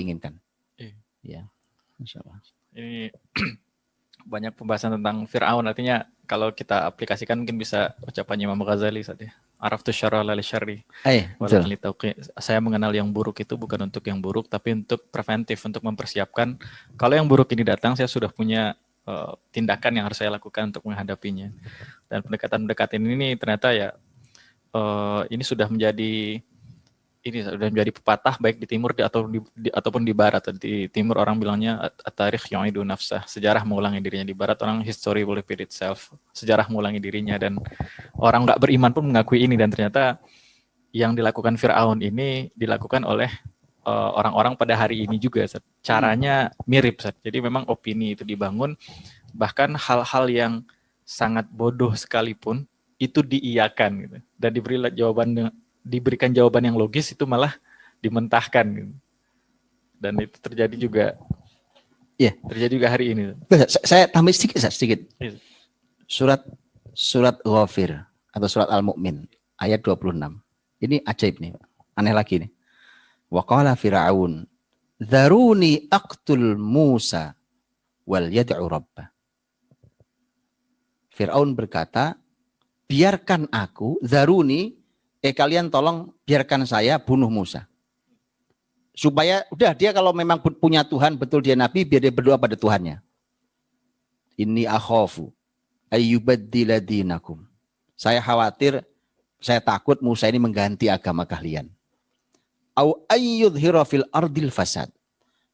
inginkan. Iya. Ya, Masya Allah. Ini banyak pembahasan tentang Fir'aun, artinya kalau kita aplikasikan mungkin bisa ucapannya Imam Ghazali saat ya. Araftu syarra la syarri. Betul. Saya mengenal yang buruk itu bukan untuk yang buruk, tapi untuk preventif, untuk mempersiapkan. Kalau yang buruk ini datang, saya sudah punya tindakan yang harus saya lakukan untuk menghadapinya. Dan pendekatan-pendekatan ini ternyata ya ini sudah menjadi pepatah baik di timur ataupun di barat. Di timur orang bilangnya at-tarikh yu'idu nafsah, sejarah mengulangi dirinya. Di barat orang history will repeat itself, sejarah mengulangi dirinya. Dan orang nggak beriman pun mengakui ini. Dan ternyata yang dilakukan Fir'aun ini dilakukan oleh orang-orang pada hari ini juga. Caranya mirip. Jadi memang opini itu dibangun, bahkan hal-hal yang sangat bodoh sekalipun itu diiyakan gitu. Dan diberikan jawaban yang logis itu malah dimentahkan gitu. Dan itu terjadi juga hari ini. Saya tambah sedikit. Surat Ghafir atau surat Al-Mu'min ayat 26. Ini ajaib nih, aneh lagi nih. Wa qala Fir'aun dzaruni aqtul Musa wal yad'u rabbah. Fir'aun berkata, biarkan aku, dzaruni, kalian tolong biarkan saya bunuh Musa. Supaya udah dia kalau memang punya Tuhan, betul dia nabi, biar dia berdoa pada Tuhannya. Inni akhafu ayyubaddila dinakum. Saya khawatir, saya takut Musa ini mengganti agama kalian. Au ayyudhira fil ardil fasad.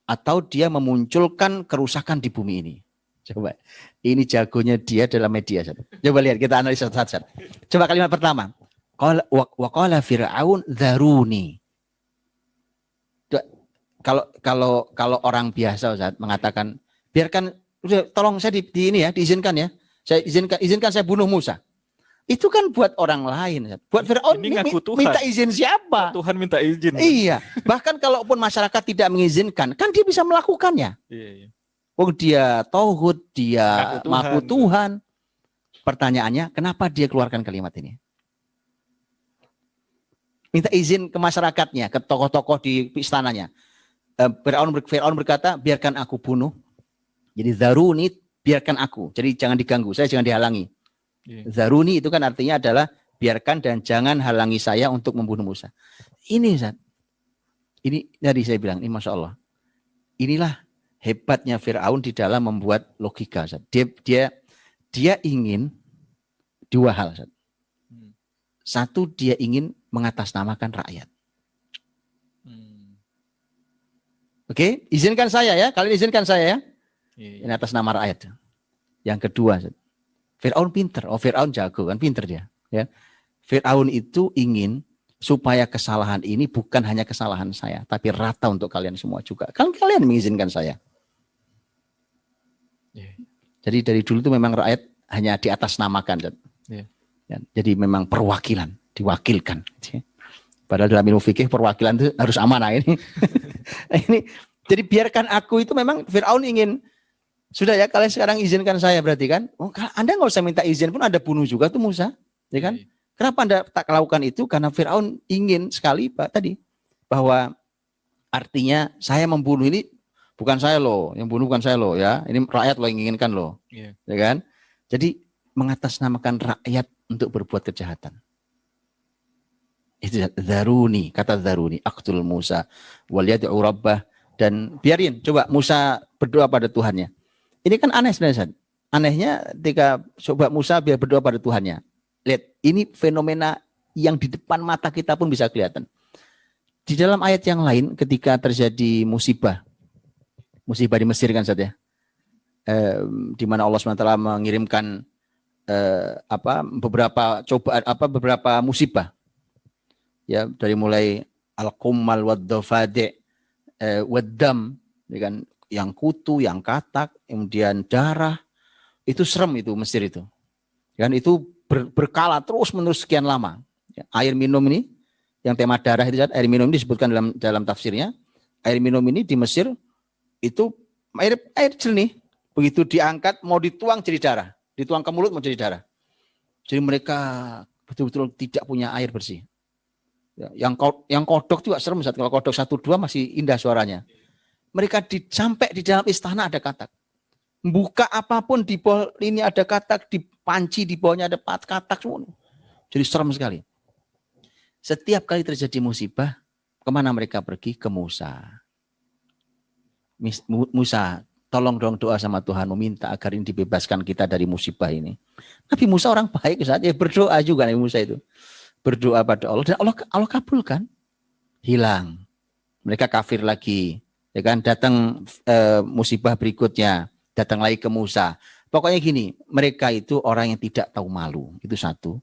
Atau dia memunculkan kerusakan di bumi ini. Coba, ini jagonya dia dalam media. Coba lihat, kita analisa satu-satu. Coba kalimat pertama. Wa qala Fir'aun dzaruni. Kalau orang biasa Ustaz mengatakan biarkan udah tolong saya di ini ya, diizinkan ya. Saya izinkan saya bunuh Musa. Itu kan buat orang lain. Ustaz. Buat Fir'aun minta izin siapa? Tuhan minta izin. Iya. Bahkan kalaupun masyarakat tidak mengizinkan, kan dia bisa melakukannya. Iya. Oh, dia tauhid, dia mengaku Tuhan. Pertanyaannya, kenapa dia keluarkan kalimat ini? Minta izin ke masyarakatnya, ke tokoh-tokoh di istananya. Fir'aun berkata, biarkan aku bunuh. Jadi zaruni, biarkan aku. Jadi jangan diganggu, saya jangan dihalangi. Zaruni itu kan artinya adalah biarkan dan jangan halangi saya untuk membunuh Musa. Ini Ustaz. Ini tadi saya bilang, ini Masya Allah. Inilah hebatnya Fir'aun di dalam membuat logika. Ustaz. Dia ingin dua hal. Ustaz. Satu, dia ingin mengatasnamakan rakyat. Oke, izinkan saya ya. Kalian izinkan saya ya. Ini atas nama rakyat. Yang kedua, Fir'aun pinter. Oh, Fir'aun jago kan, pinter dia. Ya. Fir'aun itu ingin supaya kesalahan ini bukan hanya kesalahan saya, tapi rata untuk kalian semua juga. Kan kalian mengizinkan saya. Jadi dari dulu itu memang rakyat hanya di atas namakan. Jadi memang perwakilan, diwakilkan. Padahal dalam ilmu fikih perwakilan itu harus amanah ini. Jadi biarkan aku itu memang Fir'aun ingin, sudah ya kalian sekarang izinkan saya berarti kan. Oh, Anda nggak usah minta izin pun Anda bunuh juga tuh Musa. Ya kan? Kenapa Anda tak lakukan itu? Karena Fir'aun ingin sekali Pak tadi. Bahwa artinya saya membunuh ini bukan saya loh. Yang bunuh bukan saya loh ya. Ini rakyat loh yang inginkan loh. Ya kan? Jadi mengatasnamakan rakyat untuk berbuat kejahatan. Itu zaruni, kata zaruni, aqtul Musa wal yad'u rabbah, dan biarin coba Musa berdoa pada Tuhannya. Ini kan aneh sebenarnya. Anehnya ketika coba Musa biar berdoa pada Tuhannya. Lihat, ini fenomena yang di depan mata kita pun bisa kelihatan. Di dalam ayat yang lain ketika terjadi musibah di Mesir kan Ustaz ya. Di mana Allah SWT mengirimkan beberapa musibah. Ya, dari mulai al-qummal wad-dafadi' wad-dam, kan, yang kutu, yang katak, kemudian darah. Itu serem itu Mesir itu. Kan itu berkala terus-menerus sekian lama. Ya, air minum ini yang tema darah itu, air minum ini disebutkan dalam tafsirnya. Air minum ini di Mesir itu air jernih, begitu diangkat mau dituang jadi darah, dituang ke mulut mau jadi darah. Jadi mereka betul-betul tidak punya air bersih. Ya, yang kodok juga serem, kalau kodok 1-2 masih indah suaranya. mereka sampai di dalam istana ada katak. Buka apapun di bawah ini ada katak, di panci di bawahnya ada katak semua. Jadi serem sekali. Setiap kali terjadi musibah, kemana mereka pergi? Ke Musa. Musa, tolong dong doa sama Tuhan, minta agar ini dibebaskan kita dari musibah ini. Nabi Musa orang baik saja, berdoa juga Nabi Musa itu. Berdoa pada Allah dan Allah kabulkan. Hilang. Mereka kafir lagi. Ya kan, datang musibah berikutnya, datang lagi ke Musa. Pokoknya gini, mereka itu orang yang tidak tahu malu. Itu satu.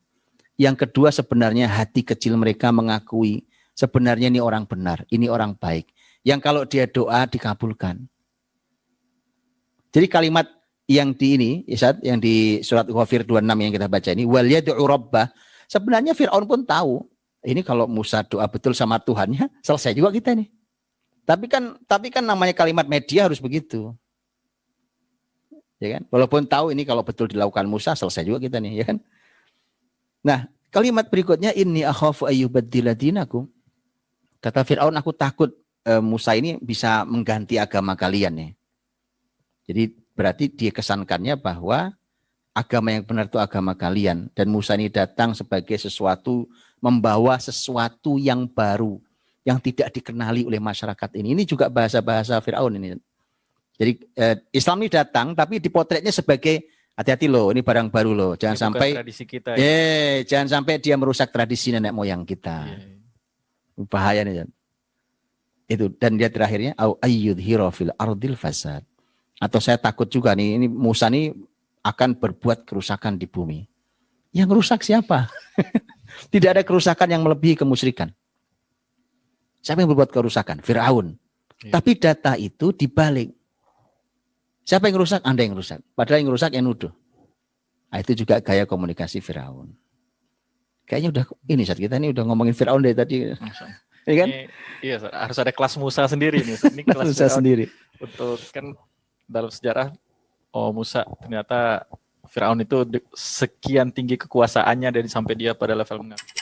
Yang kedua sebenarnya hati kecil mereka mengakui sebenarnya ini orang benar, ini orang baik. Yang kalau dia doa dikabulkan. Jadi kalimat yang di ini, yang di surat Ghafir 26 yang kita baca ini, wal yad'u rabbah, sebenarnya Fir'aun pun tahu, ini kalau Musa doa betul sama Tuhannya, selesai juga kita nih. Tapi kan namanya kalimat media harus begitu. Ya kan? Walaupun tahu ini kalau betul dilakukan Musa, selesai juga kita nih, ya kan? Nah, kalimat berikutnya inni akhafu ayyubaddila dinakum. Kata Fir'aun, aku takut Musa ini bisa mengganti agama kalian nih. Jadi berarti dia kesankannya bahwa agama yang benar itu agama kalian. Dan Musa ini datang sebagai sesuatu, membawa sesuatu yang baru, yang tidak dikenali oleh masyarakat ini. Ini juga bahasa-bahasa Fir'aun ini. Jadi Islam ini datang, tapi dipotretnya sebagai hati-hati loh, ini barang baru loh. Jangan ini sampai tradisi kita. Ya. Jangan sampai dia merusak tradisi nenek moyang kita. Bahaya nih. Itu dan dia terakhirnya au ayyudhira fil ardil fasad. Atau saya takut juga nih, ini Musa nih akan berbuat kerusakan di bumi. Yang rusak siapa? Tidak ada kerusakan yang melebihi kemusyrikan. Siapa yang berbuat kerusakan? Fir'aun. Ya. Tapi data itu dibalik. Siapa yang rusak? Anda yang rusak. Padahal yang rusak yang nuduh. Nah, itu juga gaya komunikasi Firaun. Kayaknya udah ini saat kita ini udah ngomongin Firaun dari tadi. Ini kan? Iya, harus ada kelas Musa sendiri nih. Ini kelas Musa sendiri. Untuk kan dalam sejarah Musa ternyata Firaun itu sekian tinggi kekuasaannya dan sampai dia pada level mengaku.